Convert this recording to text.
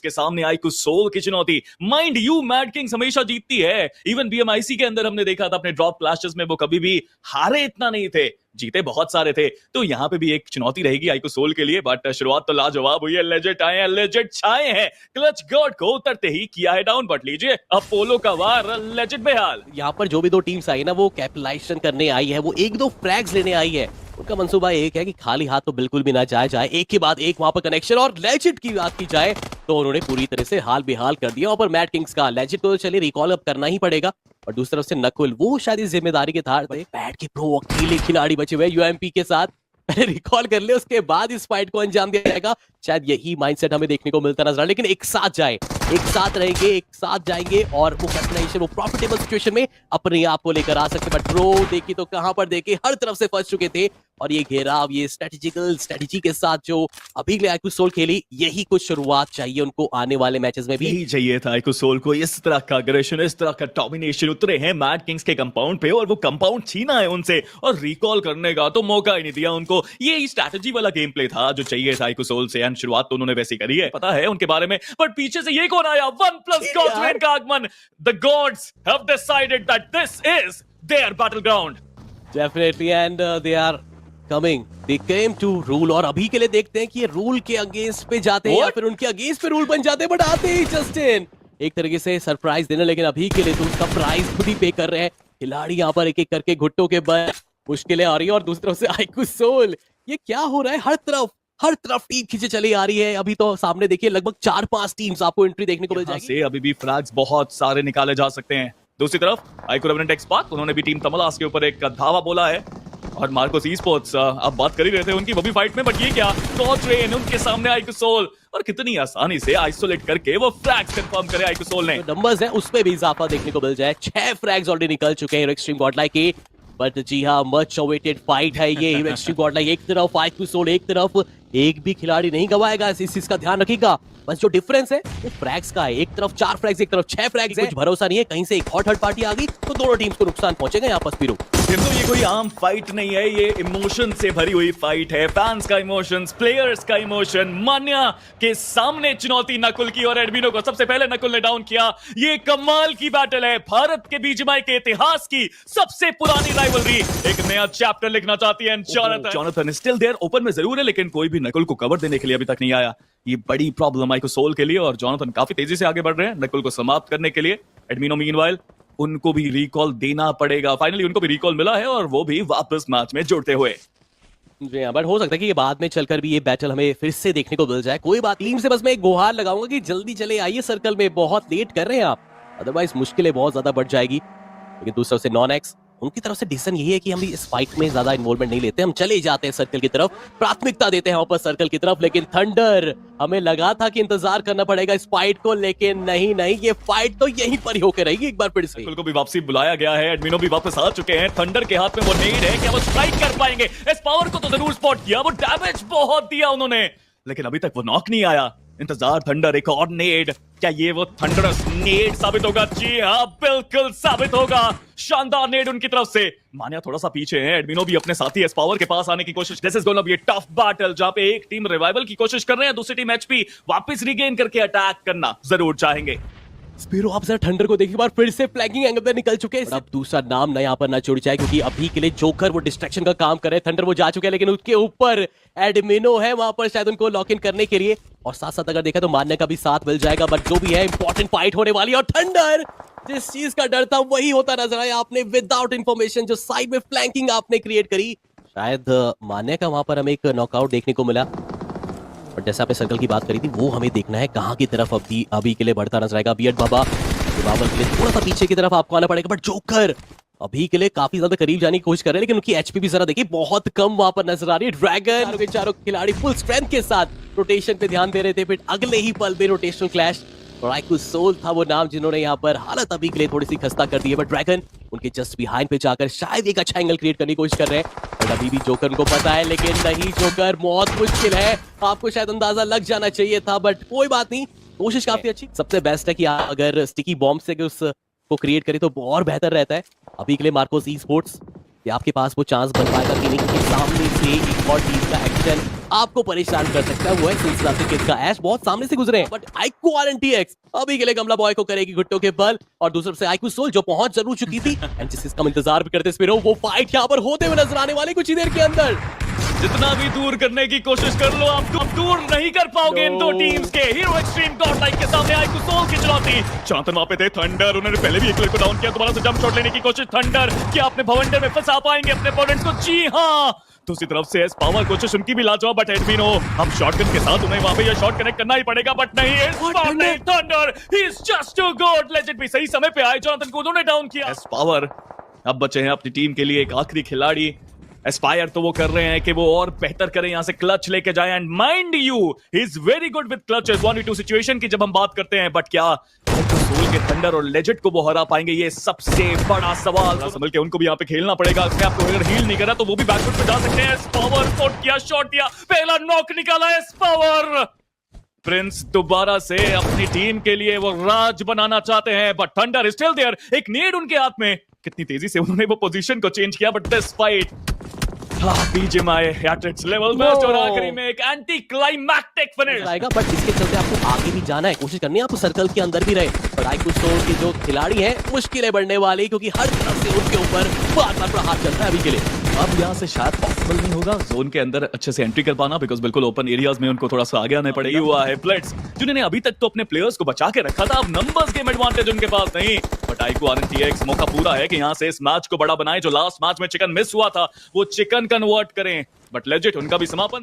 के सामने आई कुछ सोल की चुनौती। माइंड यू मैड किंग्स हमेशा जीतती है। इवन बीएमआईसी के अंदर हमने देखा था अपने ड्रॉप क्लैशेस में वो कभी भी हारे इतना नहीं थे, जीते बहुत सारे थे। तो यहाँ पे भी एक चुनौती रहेगी आईको सोल के लिए, बट शुरुआत तो लाजवाब हुई है। लेजेंड आए हैं, लेजेंड छाए हैं। क्लच गॉड को उतरते ही किया है डाउन, बट लीजिए अपोलो का वार, लेजेंड बेहाल। यहाँ पर जो भी दो टीम्स आई ना वो कैपिटलाइजेशन करने आई है, वो एक दो फ्रैग्स लेने आई है। उनका मंसूबा एक है कि खाली हाथ तो बिल्कुल भी ना जाए एक के बाद एक वहां पर कनेक्शन। और लेजेंड की बात की जाए तो उन्होंने पूरी तरह से हाल बेहाल कर दिया। और पर मैड किंग्स का लेजेंड को चलिए रिकॉल अब करना ही पड़ेगा। और दूसरी तरफ से नकुल, वो शायद इस जिम्मेदारी के थार थे। बैट के प्रो अकेले खिलाड़ी बचे हुए यूएमपी के साथ, पहले रिकॉल कर ले उसके बाद इस फाइट को अंजाम दिया जाएगा। शायद यही माइंडसेट हमें देखने को मिलता नजर आ, लेकिन एक साथ जाए, एक साथ रहेंगे, एक साथ जाएंगे और वो कैपिटलाइजेशन, वो प्रॉफिटेबल सिचुएशन में अपने आप को लेकर आ सकते। बट प्रो देखी तो कहां पर देखे, हर तरफ से फंस चुके थे। और ये घेराव, ये स्ट्रेटेजी के साथ जो अभी आईको सोल खेली, यही कुछ शुरुआत चाहिए उनको आने वाले मैचेस में भी। यही चाहिए था आईको सोल को, इस तरह का अग्रेशन, इस तरह का डोमिनेशन। उतरे हैं मैड किंग्स के कंपाउंड पे और वो कंपाउंड छीना है उनसे, और रिकॉल करने का तो मौका ही नहीं दिया उनको। ये स्ट्रैटेजी वाला गेम प्ले था जो चाहिए था आईको सोल से, एंड शुरुआत तो उन्होंने वैसी करी है, पता है उनके बारे में। बट पीछे से ये कौन आया? OnePlus गॉड्सवेन का आगमन। The gods have decided that this is their battle ground. Definitely, and they are coming, they came to rule. और अभी के लिए देखते हैं कि ये रूल के अगेंस्ट पे जाते हैं या फिर उनके अगेंस्ट पे रूल बन जाते हैं। बट आते ही जस्टिन एक तरीके से सरप्राइज देना, लेकिन अभी के लिए तो उसका प्राइस खुद ही पे कर रहे हैं खिलाड़ी। यहाँ पर एक एक करके घुट्टों के बल मुश्किलें आ रही है। और दूसरी तरफ से आईको सोल, ये क्या हो रहा है? हर तरफ टीम खींचे चली आ रही है। अभी तो सामने देखिए लगभग 4-5 टीम्स आपको एंट्री देखने को मिल जाएगी। से अभी भी फ्लैग्स बहुत सारे निकाले जा सकते हैं। दूसरी तरफ आईको रेवेनेंट एक्सपार्क, उन्होंने भी टीम तमलास के ऊपर एक धावा बोला है। और मार्कोस ई स्पोर्ट्स, आप बात कर ही रहे थे उनकी, वो भी फाइट में। बट ये क्या, गॉड्सवेन उनके सामने आईको सोल, और कितनी आसानी से आइसोलेट करके वो फ्लैग्स कंफर्म करे आईको सोल ने। नंबर्स है उसमें भी इजाफा देखने को मिल जाए। 6 फ्लैग्स ऑलरेडी निकल चुके हैं एक्सट्रीम गॉडलाइक के। बट जी हाँ, मच अवेटेड फाइट है ये। एक्सट्रीम गॉडलाइक एक तरफ, आईको सोल एक तरफ, एक भी खिलाड़ी नहीं गवाएगा, इस चीज का ध्यान रखिएगा। बस जो डिफरेंस है वो फ्रैग्स का है, एक तरफ 4 फ्रैग्स, एक तरफ 6 फ्रैग्स है। कुछ भरोसा नहीं है, कहीं से एक और थर्ड पार्टी आ गई तो दोनों टीम्स को नुकसान पहुंचेगा यहाँ पर। स्पीरो, तो ये कोई आम फाइट नहीं है, ये इमोशन से भरी हुई फाइट है। फैंस का इमोशंस, प्लेयर्स का इमोशन। मान्या के सामने चुनौती नकुल की, और एडमिनो को सबसे पहले नकुल ने डाउन किया। ये कमाल की बैटल है, भारत के बीजीएमआई के इतिहास की सबसे पुरानी राइवलरी। एक नया चैप्टर लिखना चाहती है जॉनथन। स्टिल देयर, ओपन में जरूर है, लेकिन कोई भी नकुल को कवर देने के लिए अभी तक नहीं आया। ये बड़ी प्रॉब्लम आईको सोल के लिए, और जॉनथन काफी तेजी से आगे बढ़ रहे हैं नकुल को समाप्त करने के लिए। एडमिनो मीनवाइल, उनको भी रिकॉल देना पड़ेगा। फाइनली उनको भी रिकॉल मिला है, और वो भी वापस मैच में जुड़ते हुए। बट हो सकता है कि ये बाद में चलकर भी ये बैटल हमें फिर से देखने को मिल जाए। कोई बात, टीम से बस मैं एक गुहार लगाऊंगा कि जल्दी चले आइए सर्कल में, बहुत लेट कर रहे हैं आप, अदरवाइज मुश्किलें बहुत ज्यादा बढ़ जाएगी। लेकिन दूसरी तरफ से नॉन एक्स, उनकी तरफ से डिसीजन यही है कि हम इस फाइट में ज्यादा इन्वॉल्वमेंट नहीं लेते, हम चले जाते हैं सर्कल की तरफ, प्राथमिकता देते हैं वापस सर्कल की तरफ। लेकिन थंडर, हमें लगा था कि इंतजार करना पड़ेगा इस फाइट को, लेकिन नहीं, ये फाइट तो यहीं पर ही होकर रहेगी एक बार फिर से। नकुल को भी वापसी बुलाया गया है, एडमिनो भी वापस आ चुके हैं। थंडर के हाथ में वो नेड है, क्या वो स्ट्राइक कर पाएंगे? इस पावर को तो जरूर स्पॉट किया, वो डैमेज बहुत दिया उन्होंने, लेकिन अभी तक वो नॉक नहीं आया। इंतजार, थंडर, एक और नेड, क्या ये वो थंडरस नेड साबित होगा? जी हाँ, बिल्कुल साबित होगा। शानदार नेड उनकी तरफ से। मान्या थोड़ा सा पीछे है, एडमिनो भी अपने साथी एस पावर के पास आने की कोशिश। This is gonna be a tough battle, जहां पे एक टीम रिवाइवल की कोशिश कर रहे हैं, दूसरी टीम एचपी वापस रिगेन करके अटैक करना जरूर चाहेंगे। स्पीरो, आप जरा थंडर को देखिए, बार फिर से फ्लैंकिंग एंगल पे निकल चुके हैं। अब दूसरा नाम ना यहाँ पर ना जुड़ जाए, क्योंकि अभी के लिए जोकर वो डिस्ट्रैक्शन का काम कर रहे हैं। थंडर वो जा चुके हैं, लेकिन उसके ऊपर एडमिनो है वहां पर शायद उनको लॉक इन करने के लिए। और साथ साथ अगर देखा तो मान्य का भी साथ मिल जाएगा। बट जो भी है, इंपॉर्टेंट फाइट होने वाली है। और थंडर, जिस चीज का डर था वही होता नजर आया। आपने विदाउट इंफॉर्मेशन जो साइड में फ्लैंकिंग आपने क्रिएट करी, शायद मान्य का वहां पर हमें एक नॉकआउट देखने को मिला। और जैसे आपने सर्कल की बात करी थी, वो हमें देखना है कहाँ की तरफ अभी के लिए बढ़ता नजर आएगा। बियर्ड बाबा के लिए थोड़ा सा पीछे की तरफ आपको आना पड़ेगा। बट जोकर अभी के लिए काफी ज्यादा करीब जाने की कोशिश कर रहे हैं, लेकिन उनकी एचपी भी जरा देखिए बहुत कम वहां पर नजर आ रही है। ड्रैगन के चारों खिलाड़ी फुल स्ट्रेंथ के साथ रोटेशन पे ध्यान दे रहे थे, फिर अगले ही पल में रोटेशनल क्लैश। और आईको सोल था वो नाम जिन्होंने यहाँ पर हालत अभी के लिए थोड़ी सी खस्ता कर दी है। बट ड्रैगन उनके जस्ट बिहाइंड पे जाकर शायद एक अच्छा एंगल क्रिएट करने की कोशिश कर रहे हैं। और अभी भी जोकर को पता है, लेकिन नहीं, जोकर बहुत मुश्किल है। आपको शायद अंदाजा लग जाना चाहिए था, बट कोई बात नहीं, कोशिश काफी अच्छी। सबसे बेस्ट है कि अगर स्टिकी बॉम्ब से उस को क्रिएट करे तो और बेहतर रहता है। अभी के लिए मार्कोस ई स्पोर्ट्स, आपके पास वो चांस बन पाएगा कि नहीं, क्योंकि सामने से एक और टीम का एक्शन आपको परेशान कर सकता है वो है सिलसिला से किड का ऐश बहुत सामने से गुजरे हैं, बट आईक्यू RNTX अभी के लिए कमला बॉय को करेगी घुट्टों के बल, और दूसरी तरफ से आईक्यू सोल जो पहुंच जरूर चुकी थी एंड जिस चीज का हम इंतजार भी करते स्पिरो, वो फाइट यहाँ पर होते हुए नजर आने वाले कुछ ही देर के अंदर। जितना भी दूर करने की कोशिश कर लो, आप दूर नहीं कर पाओगे इन दो टीम्स के। हीरो एक्सट्रीम गॉड लाइक के सामने आईक्यू सोल की चुनौती। जॉनथन वहां पे थे, थंडर उन्होंने पहले भी एक प्लेयर को डाउन किया, दोबारा से जंप शॉट लेने की कोशिश। थंडर क्या अपने भवंडर में फंसा पाएंगे अपने अपोनेंट्स को? जी हां। दूसरी तरफ से एस पावर कोशिश उनकी भी लाजवाब, बट एडमिनो हम शॉटगन के साथ उन्हें वहां पे ये शॉट कनेक्ट करना ही पड़ेगा, बट नहीं है thunder, he is just too good. Legend भी सही समय पे आए, जॉनथन को उन्होंने डाउन किया। एस पावर अब बचे हैं अपनी टीम के लिए एक आखिरी खिलाड़ी। एस्पायर तो वो कर रहे हैं कि वो और बेहतर करें, यहां से क्लच लेके जाए, and mind you he is very good with clutches 1v2 situation की जब हम बात करते हैं, बट क्या सोल के थंडर और लेजेंड को वो हरा पाएंगे? ये सबसे बड़ा सवाल। संभल के उनको भी यहाँ पे खेलना पड़ेगा। अपने आप को अगर हील नहीं करा तो वो भी बैकफुट पे जा सकते हैं। पावर फुट किया, शॉट दिया, पहला नॉक निकाला एस पावर। प्रिंस दोबारा से अपनी टीम के लिए वो राज बनाना चाहते हैं, but thunder is still there. एक नेड उनके हाथ में, कितनी तेजी से उन्होंने वो पोजीशन को चेंज किया, but this fight BGMI at its level best, और आखिरी में एक एंटी क्लाइमैक्टिक फिनिश आएगा, बट इसके चलते आपको आगे भी जाना है, कोशिश करनी है आपको सर्कल के अंदर भी रहे। पर आईक्यू सोल के जो खिलाड़ी हैं मुश्किलें बढ़ने वाली, क्योंकि हर तरफ से उनके ऊपर बार बार प्रहार चल रहा है अभी के लिए। अब यहाँ से शायद पॉसिबल नहीं होगा जोन के अंदर अच्छे से एंट्री कर पाना, बिकॉज बिल्कुल ओपन एरियाज में उनको थोड़ा सा आगे आना पड़ेगा। हुआ है ब्लड्स जिन्होंने अभी तक तो अपने प्लेयर्स को बचा के रखा था, अब नंबर्स गेम एडवांटेज उनके पास नहीं, बट आईक्यू RNTX मौका पूरा है कि यहाँ से इस मैच को बड़ा बनाए। जो लास्ट मैच में चिकन मिस हुआ था वो चिकन कन्वर्ट करें, बट लेजिट उनका भी समापन